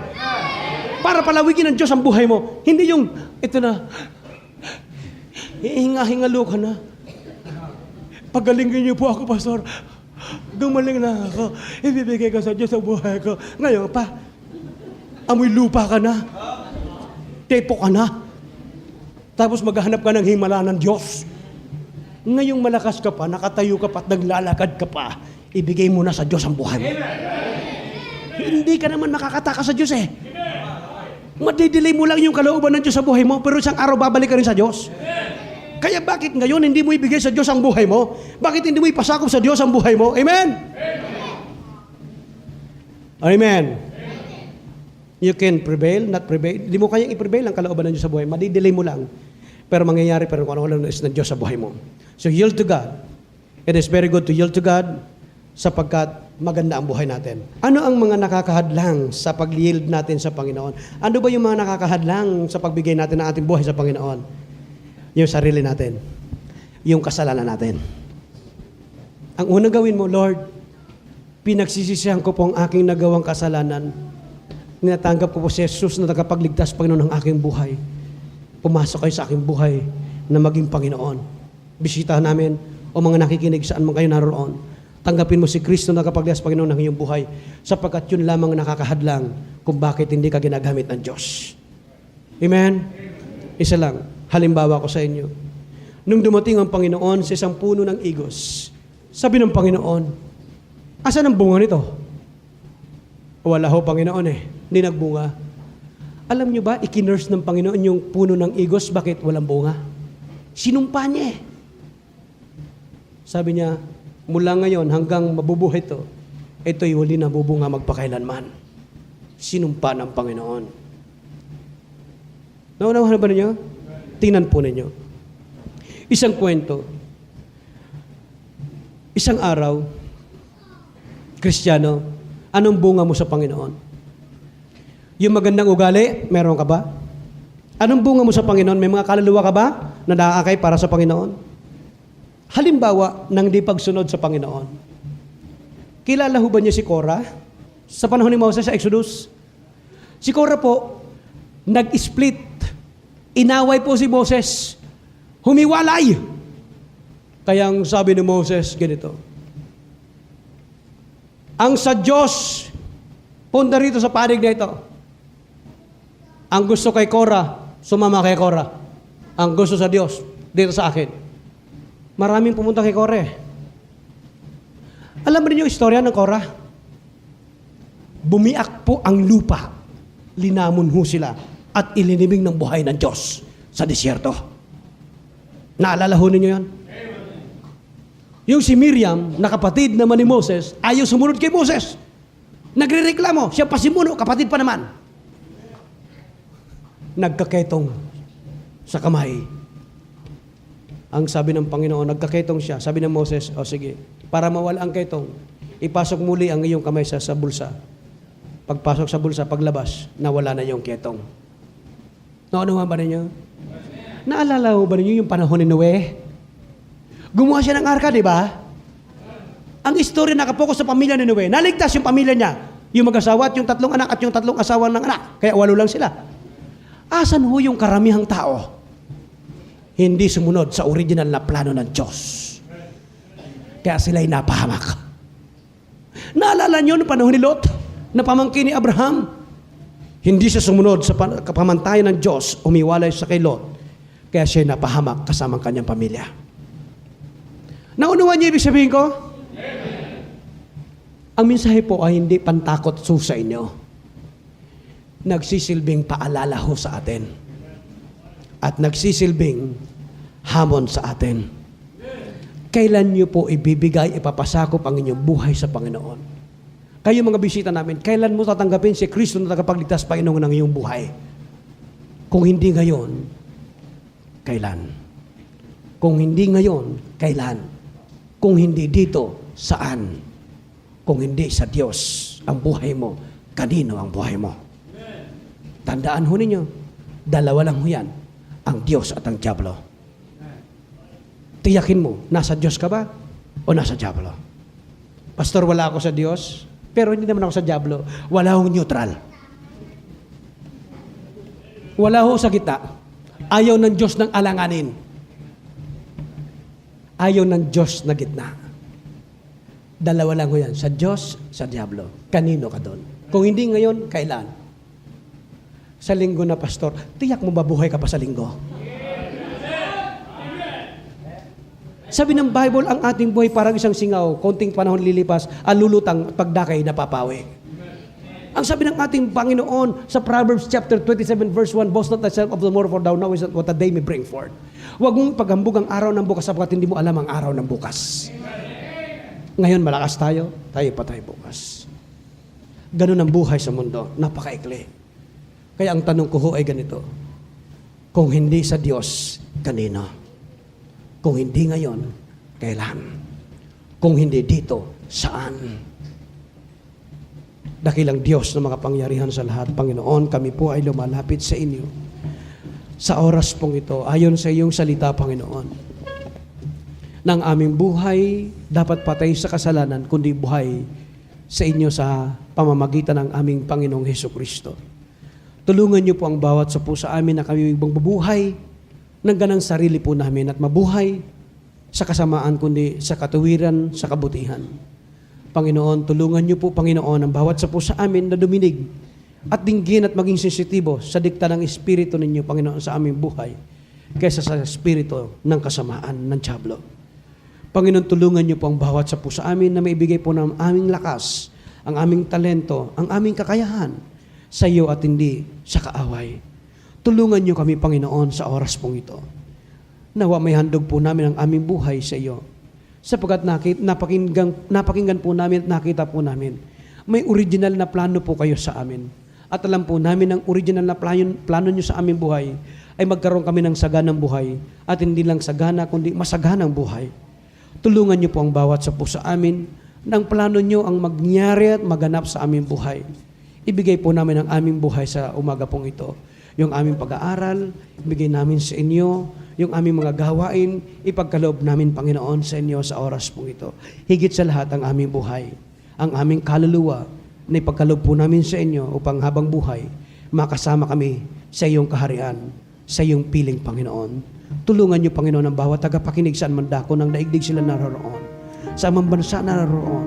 Para palawigin ng Diyos ang buhay mo. Hindi yung, ito na, hinga-hingalo ka na. Pagalingin niyo po ako, Pastor. Gumaling na ako. Ibibigay ko sa Diyos ang buhay ko. Ngayon pa, amoy lupa ka na. Tepo ka na. Tapos maghahanap ka ng himala ng Diyos. Ngayong malakas ka pa, nakatayo ka pa at naglalakad ka pa, ibigay mo na sa Diyos ang buhay mo. Hindi ka naman makakatakas sa Diyos eh. Madidelay mo lang yung kalooban ng Diyos sa buhay mo, pero isang araw babalik ka rin sa Diyos. Kaya bakit ngayon hindi mo ibigay sa Diyos ang buhay mo? Bakit hindi mo ipasakop sa Diyos ang buhay mo? Amen? Amen. You can prevail, not prevail. Hindi mo kayang i-prevail ang kalooban ng Diyos sa buhay. Madidelay mo lang. Pero mangyayari pa rin kung ano lang ng Diyos sa buhay mo. So yield to God. It is very good to yield to God sapagkat maganda ang buhay natin. Ano ang mga nakakahadlang sa pag-yield natin sa Panginoon? Ano ba yung mga nakakahadlang sa pagbigay natin ng ating buhay sa Panginoon? Yung sarili natin. Yung kasalanan natin. Ang unang gawin mo, Lord, pinagsisisihan ko po ang aking nagawang kasalanan. Ninatanggap ko po si Jesus na tagapagligtas, Panginoon, ng aking buhay. Pumasok kayo sa aking buhay na maging Panginoon. Bisita namin o mga nakikinig saan man kayo naroon. Tanggapin mo si Kristo na kapagligtas, Panginoon, ng iyong buhay sapagkat yun lamang nakakahadlang kung bakit hindi ka ginagamit ng Diyos. Amen? Isa lang, halimbawa ko sa inyo. Nung dumating ang Panginoon sa isang puno ng igos, sabi ng Panginoon, asan ang bunga nito? Wala ho, Panginoon eh. Hindi nagbunga. Alam nyo ba, ikinurse ng Panginoon yung puno ng igos, bakit walang bunga? Sinumpa niya eh. Sabi niya, mula ngayon hanggang mabubuhay ito'y huli na bubunga magpakailanman. Sinumpa ng Panginoon. Naunawahan ba ninyo? Tingnan po ninyo. Isang kwento. Isang araw, Kristiyano, anong bunga mo sa Panginoon? Yung magandang ugali, meron ka ba? Anong bunga mo sa Panginoon? May mga kaluluwa ka ba na nakakay para sa Panginoon? Halimbawa, ng di pagsunod sa Panginoon. Kilala ho ba niyo si Korah? Sa panahon ni Moses sa Exodus? Si Korah po, nag-split. Inaway po si Moses. Humiwalay. Kaya ang sabi ni Moses, ganito. Ang sa Diyos, punta rito sa panig na ito. Ang gusto kay Korah, sumama kay Korah. Ang gusto sa Diyos, dito sa akin. Maraming pumunta kay Korah. Alam mo rin yung istorya ng Korah? bumiak po ang lupa, linamon ho sila, at ilinibing ng buhay ng Diyos sa disyerto. Naalala ho ninyo yan? Yung si Miriam, na kapatid naman ni Moses, ayaw sumunod kay Moses. Nagrereklamo, siya pasimuno, kapatid pa naman. Nagkaketong sa kamay. Ang sabi ng Panginoon, nagkaketong siya. Sabi ng Moses, o sige, para mawala ang ketong, ipasok muli ang iyong kamay sa bulsa. Pagpasok sa bulsa, paglabas, nawala na yung ketong. Naano ba ninyo? Naalala mo ba ninyo yung panahon ni Noe? Gumawa siya ng arka, di ba? Ang istorya nakapokus sa pamilya ni Noe. Naligtas yung pamilya niya. Yung mag-asawa at yung 3 anak at yung 3 asawa ng anak. Kaya 8 lang sila. Asan ho yung karamihang tao? Hindi sumunod sa original na plano ng Diyos. Kaya sila'y napahamak. Naalala niyo noong panahon ni Lot, na pamangkin ni Abraham, hindi siya sumunod sa pamantayan ng Diyos, umiwalay sa kay Lot, kaya siya napahamak kasama ang kanyang pamilya. Naunawan niyo ibig sabihin ko? Ang mensahe po ay hindi pantakot sa inyo. Nagsisilbing paalala ho sa atin. At nagsisilbing hamon sa atin. Kailan niyo po ibibigay, ipapasakop ang inyong buhay sa Panginoon? Kayo mga bisita namin, kailan mo tatanggapin si Kristo na tagapagligtas Panginoon ng iyong buhay? Kung hindi ngayon, kailan? Kung hindi ngayon, kailan? Kung hindi dito, saan? Kung hindi sa Diyos ang buhay mo, kanino ang buhay mo? Tandaan ho ninyo, dalawa lang ho yan, ang Diyos at ang Diablo. Tiyakin mo, nasa Diyos ka ba o nasa Diablo? Pastor, wala ako sa Diyos, pero hindi naman ako sa Diablo. Wala akong neutral. Wala ho sa gitna. Ayaw ng Diyos ng alanganin. Ayaw ng Diyos na gitna. Dalawa lang ho yan. Sa Diyos, sa Diablo. Kanino ka doon? Kung hindi ngayon, kailan? Sa linggo na, Pastor, tiyak mo ba buhay ka pa sa linggo? Sabi ng Bible, ang ating buhay parang isang singaw, konting panahon lilipas, ang lulutang pagdakay napapawi. Ang sabi ng ating Panginoon sa Proverbs chapter 27 verse 1, boast not thyself of the tomorrow, for thou knowest what a day may bring forth. Huwag mong paghambog ang araw ng bukas sapagkat hindi mo alam ang araw ng bukas. Ngayon malakas tayo patay bukas. Ganun ang buhay sa mundo, napakaikli. Kaya ang tanong ko ho ay ganito, kung hindi sa Diyos, kanino? Kung hindi ngayon, kailan? Kung hindi dito, saan? Dakilang Diyos na makapangyarihan sa lahat, Panginoon, kami po ay lumalapit sa inyo. Sa oras pong ito, ayon sa iyong salita, Panginoon, ng aming buhay dapat patay sa kasalanan, kundi buhay sa inyo sa pamamagitan ng aming Panginoong Hesukristo. Tulungan niyo po ang bawat sa puso amin na kami mabubuhay ng ganang sarili po namin at mabuhay sa kasamaan kundi sa katuwiran, sa kabutihan. Panginoon, tulungan niyo po, Panginoon, ang bawat sa puso amin na duminig at dinggin at maging sensitibo sa dikta ng Espiritu ninyo, Panginoon, sa aming buhay kaysa sa Espiritu ng kasamaan ng Diablo. Panginoon, tulungan niyo po ang bawat sa puso amin na maibigay po ng aming lakas, ang aming talento, ang aming kakayahan sa iyo at hindi sa kaaway. Tulungan niyo kami, Panginoon, sa oras pong ito. Nawa may handog po namin ang aming buhay sa iyo. Sapagkat napakinggan po namin at nakita po namin, may original na plano po kayo sa amin. At alam po namin ang original na plano niyo sa aming buhay ay magkaroon kami ng saganang buhay at hindi lang sagana kundi masaganang buhay. Tulungan niyo po ang bawat sa puso amin ng plano niyo ang magyari at maganap sa aming buhay. Ibigay po namin ang aming buhay sa umaga pong ito. Yung aming pag-aaral, ibigay namin sa inyo. Yung aming mga gawain, ipagkaloob namin, Panginoon, sa inyo sa oras pong ito. Higit sa lahat ang aming buhay, ang aming kaluluwa, na ipagkaloob po namin sa inyo upang habang buhay, makasama kami sa iyong kaharian, sa iyong piling, Panginoon. Tulungan niyo, Panginoon, ang bawat tagapakinig saan man dako ng daigdig sila naroon, sa amang bansa naroon.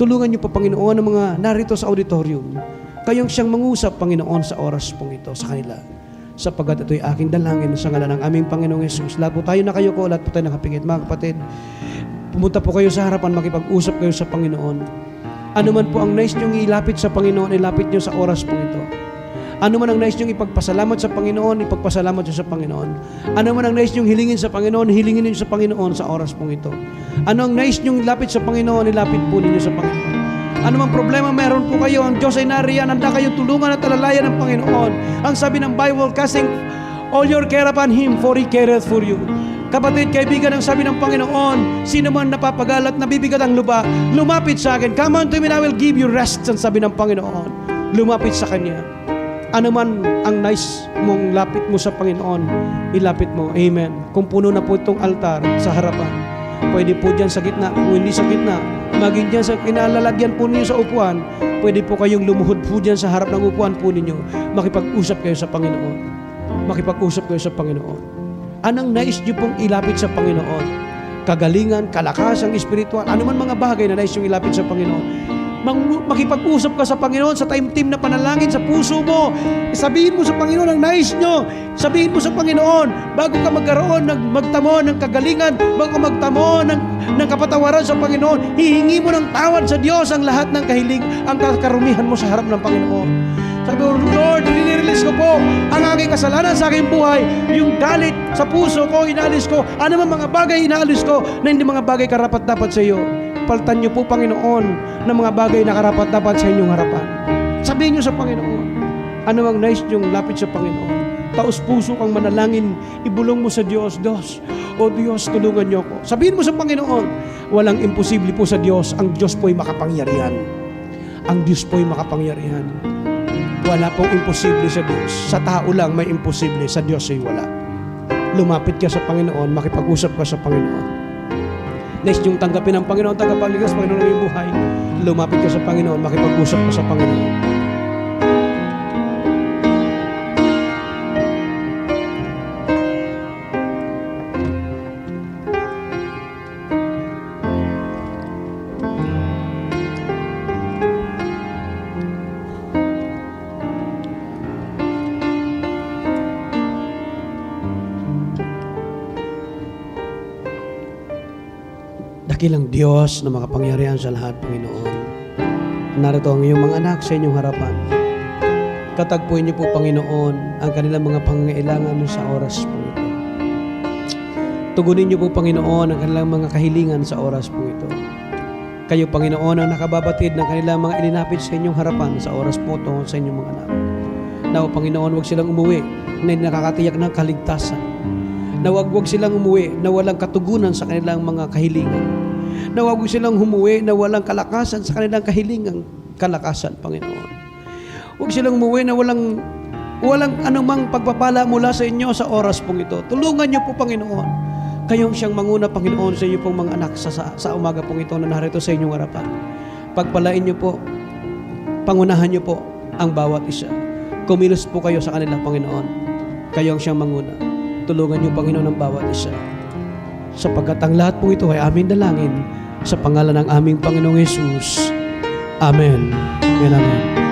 Tulungan niyo po, Panginoon, ang mga narito sa auditorium, kayong siyang mangusap, Panginoon, sa oras pong ito sa kanila. Sapagkat ito'y aking dalangin sa ngalan ng aming Panginoong Hesus. Lahat po tayo na kayo ko, lahat po tayo nakapingit. Mga kapatid, pumunta po kayo sa harapan, makipag-usap kayo sa Panginoon. Ano man po ang nais niyong ilapit sa Panginoon, ilapit niyo sa oras po ito. Ano man ang nais niyong ipagpasalamat sa Panginoon, ipagpasalamat niyo sa Panginoon. Ano man ang nais niyong hilingin sa Panginoon, hilingin niyo sa Panginoon sa oras pong ito. Ano ang nais niyong ilapit sa Panginoon, ilapit po ninyo sa Panginoon. Ano mang problema meron po kayo, ang Diyos ay nariyan, handa kayong tulungan at alalayan ng Panginoon. Ang sabi ng Bible, casting all your care upon Him, for He careth for you. Kapatid, kaibigan, ang sabi ng Panginoon, sino man napapagalat, nabibigat ang lupa, lumapit sa akin. Come unto me and I will give you rest, ang sabi ng Panginoon. Lumapit sa Kanya. Ano man ang nice mong lapit mo sa Panginoon, ilapit mo. Amen. Kung puno na po itong altar sa harapan, pwede po dyan sa gitna. Kung hindi sa gitna, maging dyan sa kinalalagyan po ninyo sa upuan, pwede po kayong lumuhod po dyan sa harap ng upuan po ninyo. Makipag-usap kayo sa Panginoon. Makipag-usap kayo sa Panginoon. Anong nais niyo pong ilapit sa Panginoon? Kagalingan, kalakasang espiritual, ano man mga bagay na nais niyong ilapit sa Panginoon. Makipag-usap ka sa Panginoon sa time-team na panalangin sa puso mo. Sabihin mo sa Panginoon ang nais nyo. Sabihin mo sa Panginoon, bago ka magkaroon, magtamo ng kagalingan, bago ka magtamo ng kapatawaran sa Panginoon, hihingi mo ng tawad sa Diyos ang lahat ng kahiling, ang karumihan mo sa harap ng Panginoon. Sabi mo, Lord, nire-release ko po ang aking kasalanan sa aking buhay. Yung galit sa puso ko, inaalis ko. Ano man mga bagay inaalis ko na hindi mga bagay karapat-dapat sa iyo. Paltan niyo po, Panginoon, ng mga bagay na karapat-dapat sa inyong harapan. Sabihin niyo sa Panginoon, ano ang nais niyong lapit sa Panginoon. Taos puso kang manalangin, ibulong mo sa Diyos, Diyos, o Diyos, tulungan niyo ako. Sabihin mo sa Panginoon, walang imposible po sa Diyos. Ang Diyos po'y makapangyarihan. Ang Diyos po'y makapangyarihan. Wala pong imposible sa Diyos. Sa tao lang may imposible, sa Diyos ay wala. Lumapit ka sa Panginoon, makipag-usap ka sa Panginoon. Next yung tanggapin ng Panginoon, tagapagligtas, Panginoon ng iyong buhay. Lumapit ka sa Panginoon, makipag-usap ka sa Panginoon. Dakilang Diyos na makapangyarihan sa lahat, Panginoon. Narito ang iyong mga anak sa inyong harapan. Katagpuin niyo po, Panginoon, ang kanilang mga pangangailangan sa oras po ito. Tugunin niyo po, Panginoon, ang kanilang mga kahilingan sa oras po ito. Kayo, Panginoon, ang nakababatid ng kanilang mga ilinapit sa inyong harapan sa oras po ito sa inyong mga anak. Nawa, Panginoon, huwag silang umuwi na nakakatiyak ng kaligtasan. Na wag silang umuwi na walang katugunan sa kanilang mga kahilingan. Na wag silang umuwi na walang kalakasan sa kanilang kahilingang kalakasan, Panginoon. Wag silang umuwi na walang anumang pagpapala mula sa inyo sa oras pong ito. Tulungan niyo po, Panginoon. Kayong siyang manguna, Panginoon, sa inyo pong mga anak sa umaga pong ito na narito sa inyong harapan. Pagpalain niyo po, pangunahan niyo po ang bawat isa. Kumilos po kayo sa kanila, Panginoon. Kayong siyang manguna. Tulungan niyo, Panginoon, ang bawat isa. Sapagkat ang lahat po ito ay aming dalangin sa pangalan ng aming Panginoong Hesus. Amen. Amen. Amen.